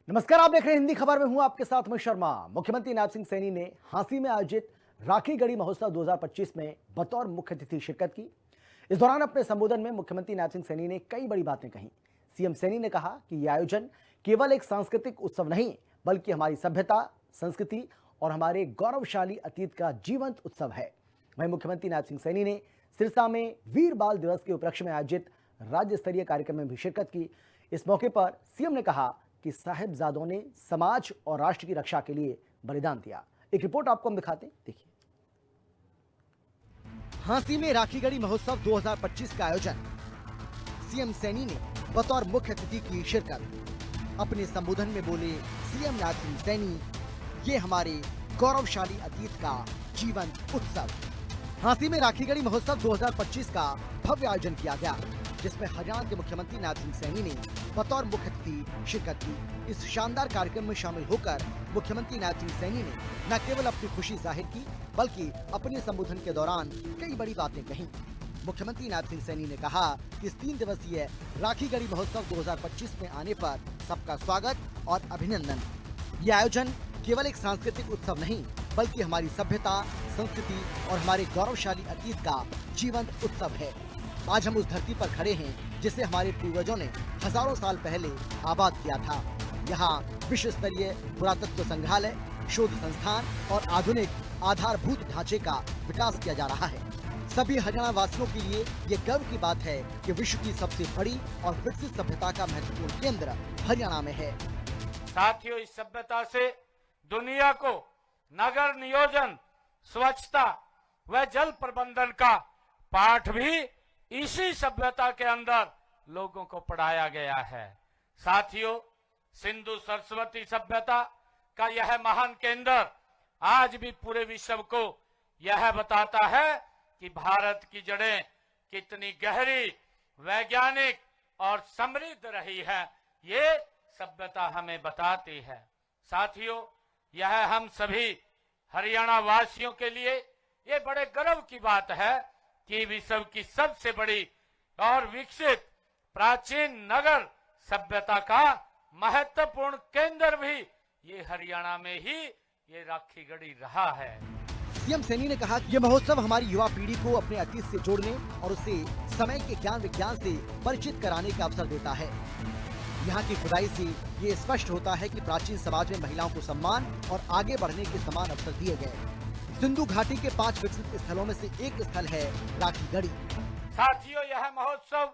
नमस्कार, आप देख रहे हैं हिंदी खबर में हूं आपके साथ मैं शर्मा। मुख्यमंत्री नाथ सिंह सैनी ने हांसी में आयोजित राखी गढ़ी महोत्सव 2025 में बतौर मुख्य अतिथि शिरकत की। इस दौरान अपने संबोधन में मुख्यमंत्री नाथ सिंह सैनी ने कई बड़ी बातें कही। सीएम सैनी ने कहा कि यह आयोजन केवल एक सांस्कृतिक उत्सव नहीं, बल्कि हमारी सभ्यता, संस्कृति और हमारे गौरवशाली अतीत का जीवंत उत्सव है। वहीं मुख्यमंत्री नाथ सिंह सैनी ने सिरसा में वीर बाल दिवस के उपलक्ष्य में आयोजित राज्य स्तरीय कार्यक्रम में भी शिरकत की। इस मौके पर सीएम ने कहा कि साहिबजादों ने समाज और राष्ट्र की रक्षा के लिए बलिदान दिया। एक रिपोर्ट आपको हम दिखाते हैं, देखिए। हांसी में राखी गढ़ी महोत्सव 2025 का आयोजन, सीएम सैनी ने बतौर मुख्य अतिथि की शिरकत। अपने संबोधन में बोले सीएम नाथ सिंह सैनी, ये हमारे गौरवशाली अतीत का जीवंत उत्सव। हांसी में राखी गढ़ी महोत्सव 2025 का भव्य आयोजन किया गया, जिसमें हरियाणा के मुख्यमंत्री नाथ सिंह सैनी ने बतौर मुख्य अतिथि शिरकत की। इस शानदार कार्यक्रम में शामिल होकर मुख्यमंत्री नाथ सिंह सैनी ने न केवल अपनी खुशी जाहिर की, बल्कि अपने संबोधन के दौरान कई बड़ी बातें कही। मुख्यमंत्री नाथ सिंह सैनी ने कहा कि इस 3 दिवसीय राखी गढ़ी महोत्सव 2025 में आने पर सबका स्वागत और अभिनंदन। यह आयोजन केवल एक सांस्कृतिक उत्सव नहीं, बल्कि हमारी सभ्यता, संस्कृति और हमारे गौरवशाली अतीत का जीवंत उत्सव है। आज हम उस धरती पर खड़े हैं जिसे हमारे पूर्वजों ने हजारों साल पहले आबाद किया था। यहाँ विश्व स्तरीय पुरातत्व संग्रहालय, शोध संस्थान और आधुनिक आधारभूत ढांचे का विकास किया जा रहा है। सभी हरियाणा वासियों के लिए ये गर्व की बात है कि विश्व की सबसे बड़ी और विकसित सभ्यता का महत्वपूर्ण केंद्र हरियाणा में है। साथियों, इस सभ्यता से दुनिया को नगर नियोजन, स्वच्छता व जल प्रबंधन का पाठ भी इसी सभ्यता के अंदर लोगों को पढ़ाया गया है। साथियों, सिंधु सरस्वती सभ्यता का यह महान केंद्र आज भी पूरे विश्व को यह बताता है कि भारत की जड़ें कितनी गहरी, वैज्ञानिक और समृद्ध रही है। ये सभ्यता हमें बताती है। साथियों, यह हम सभी हरियाणा वासियों के लिए ये बड़े गर्व की बात है कि विश्व की सबसे बड़ी और विकसित प्राचीन नगर सभ्यता का महत्वपूर्ण केंद्र भी ये हरियाणा में ही ये राखी गढ़ी रहा है। सीएम सैनी ने कहा कि यह महोत्सव हमारी युवा पीढ़ी को अपने अतीत से जोड़ने और उसे समय के ज्ञान विज्ञान से परिचित कराने का अवसर देता है। यहाँ की खुदाई से ये स्पष्ट होता है कि प्राचीन समाज में महिलाओं को सम्मान और आगे बढ़ने के समान अवसर दिए गए। सिंधु घाटी के 5 विकसित स्थलों में से एक स्थल है राखी गढ़ी। साथियों, यह महोत्सव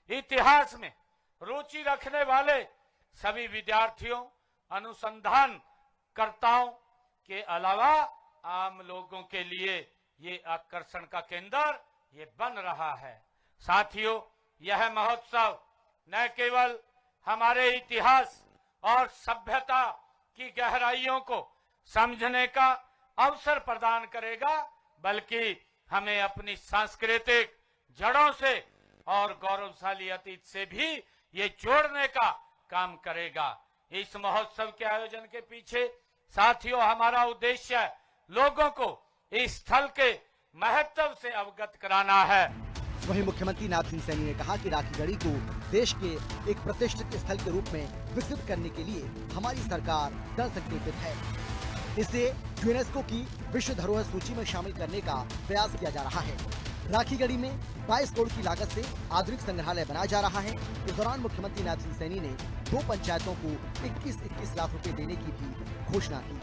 इतिहास में रुचि रखने वाले सभी विद्यार्थियों, अनुसंधान कर्ताओं के अलावा आम लोगों के लिए ये आकर्षण का केंद्र ये बन रहा है। साथियों, यह महोत्सव न केवल हमारे इतिहास और सभ्यता की गहराइयों को समझने का अवसर प्रदान करेगा, बल्कि हमें अपनी सांस्कृतिक जड़ों से और गौरवशाली अतीत से भी ये जोड़ने का काम करेगा। इस महोत्सव के आयोजन के पीछे साथियों हमारा उद्देश्य है लोगों को इस स्थल के महत्व से अवगत कराना है। वहीं मुख्यमंत्री नाथ सिंह सैनी ने कहा कि राखी गढ़ी को देश के एक प्रतिष्ठित स्थल के रूप में विकसित करने के लिए हमारी सरकार दृढ़ संकल्पित है। इसे यूनेस्को की विश्व धरोहर सूची में शामिल करने का प्रयास किया जा रहा है। राखी गढ़ी में 22 करोड़ की लागत से आधुनिक संग्रहालय बनाया जा रहा है। इस दौरान मुख्यमंत्री नाथ सिंह सैनी ने 2 पंचायतों को 21-21 लाख रुपए देने की भी घोषणा की।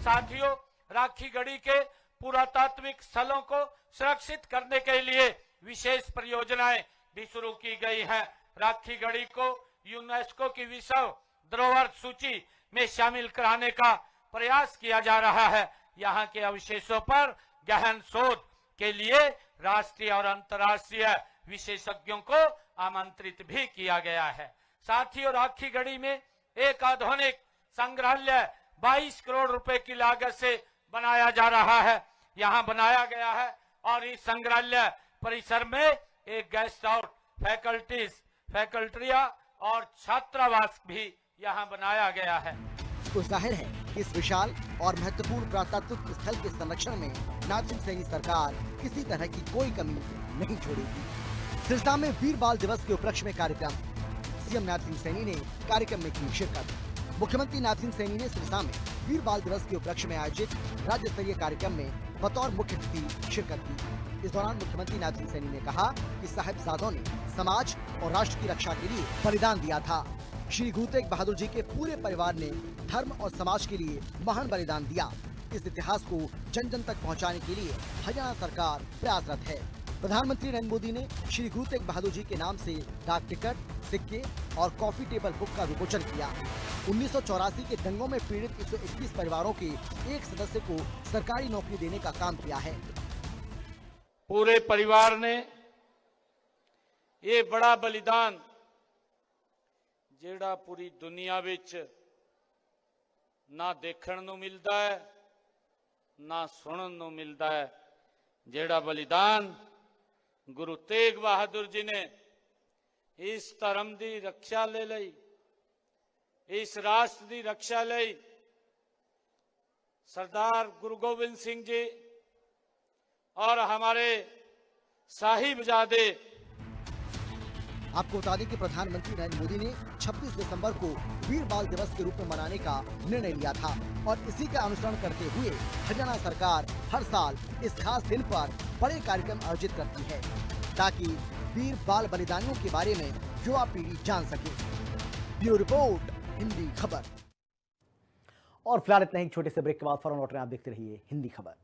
साथियों, राखी गढ़ी के पुरातात्विक स्थलों को सुरक्षित करने के लिए विशेष परियोजनाएं भी शुरू की गई हैं। राखी गढ़ी को यूनेस्को की विश्व धरोहर सूची में शामिल कराने का प्रयास किया जा रहा है। यहाँ के अवशेषों पर गहन शोध के लिए राष्ट्रीय और अंतर्राष्ट्रीय विशेषज्ञों को आमंत्रित भी किया गया है। साथियों, राखी गढ़ी में एक आधुनिक संग्रहालय 22 करोड़ रुपए की लागत से बनाया जा रहा है। यहाँ बनाया गया है और इस संग्रहालय परिसर में एक गेस्ट हाउस, फैकल्टिया और छात्रावास भी यहाँ बनाया गया है। तो जाहिर है इस विशाल और महत्वपूर्ण पुरातात्विक स्थल के संरक्षण में नाथ सिंह सैनी सरकार किसी तरह की कोई कमी नहीं छोड़ेगी। सिरसा में वीर बाल दिवस के उपलक्ष्य में कार्यक्रम, सीएम नाथ सिंह सैनी ने कार्यक्रम में की शिरकत। मुख्यमंत्री नाथ सिंह सैनी ने सिरसा में वीर बाल दिवस के उपलक्ष्य में आयोजित राज्य स्तरीय कार्यक्रम में बतौर मुख्य अतिथि शिरकत की। इस दौरान मुख्यमंत्री नाथ सिंह सैनी ने कहा कि साहिबजादों ने समाज और राष्ट्र की रक्षा के लिए बलिदान दिया था। श्री गुरु तेग बहादुर जी के पूरे परिवार ने धर्म और समाज के लिए महान बलिदान दिया। इस इतिहास को जन जन तक पहुंचाने के लिए हरियाणा सरकार प्रयासरत है। प्रधानमंत्री नरेंद्र मोदी ने श्री गुरु तेग बहादुर जी के नाम से डाक टिकट, सिक्के और कॉफी टेबल बुक का विमोचन किया। 1984 के दंगों में पीड़ित 121 परिवारों के एक सदस्य को सरकारी नौकरी देने का काम किया है। पूरे परिवार ने ये बड़ा बलिदान ਜਿਹੜਾ पूरी दुनिया विच ना देखण नूं मिलदा है ना सुनन नूं मिलदा है। ਜਿਹੜਾ बलिदान गुरु तेग बहादुर जी ने इस धर्म की रक्षा ले लई, इस राष्ट्र की रक्षा लई सरदार गुरु गोबिंद सिंह जी और हमारे साहिबजादे। आपको बता दें कि प्रधानमंत्री नरेंद्र मोदी ने 26 दिसंबर को वीर बाल दिवस के रूप में मनाने का निर्णय लिया था और इसी का अनुसरण करते हुए हरियाणा सरकार हर साल इस खास दिन पर बड़े कार्यक्रम आयोजित करती है ताकि वीर बाल बलिदानियों के बारे में युवा पीढ़ी जान सके। ब्यूरो रिपोर्ट, हिंदी खबर। और फिलहाल इतना ही, छोटे से ब्रेक के बाद फौरन लौट रहे हैं। आप देखते रहिए हिंदी खबर।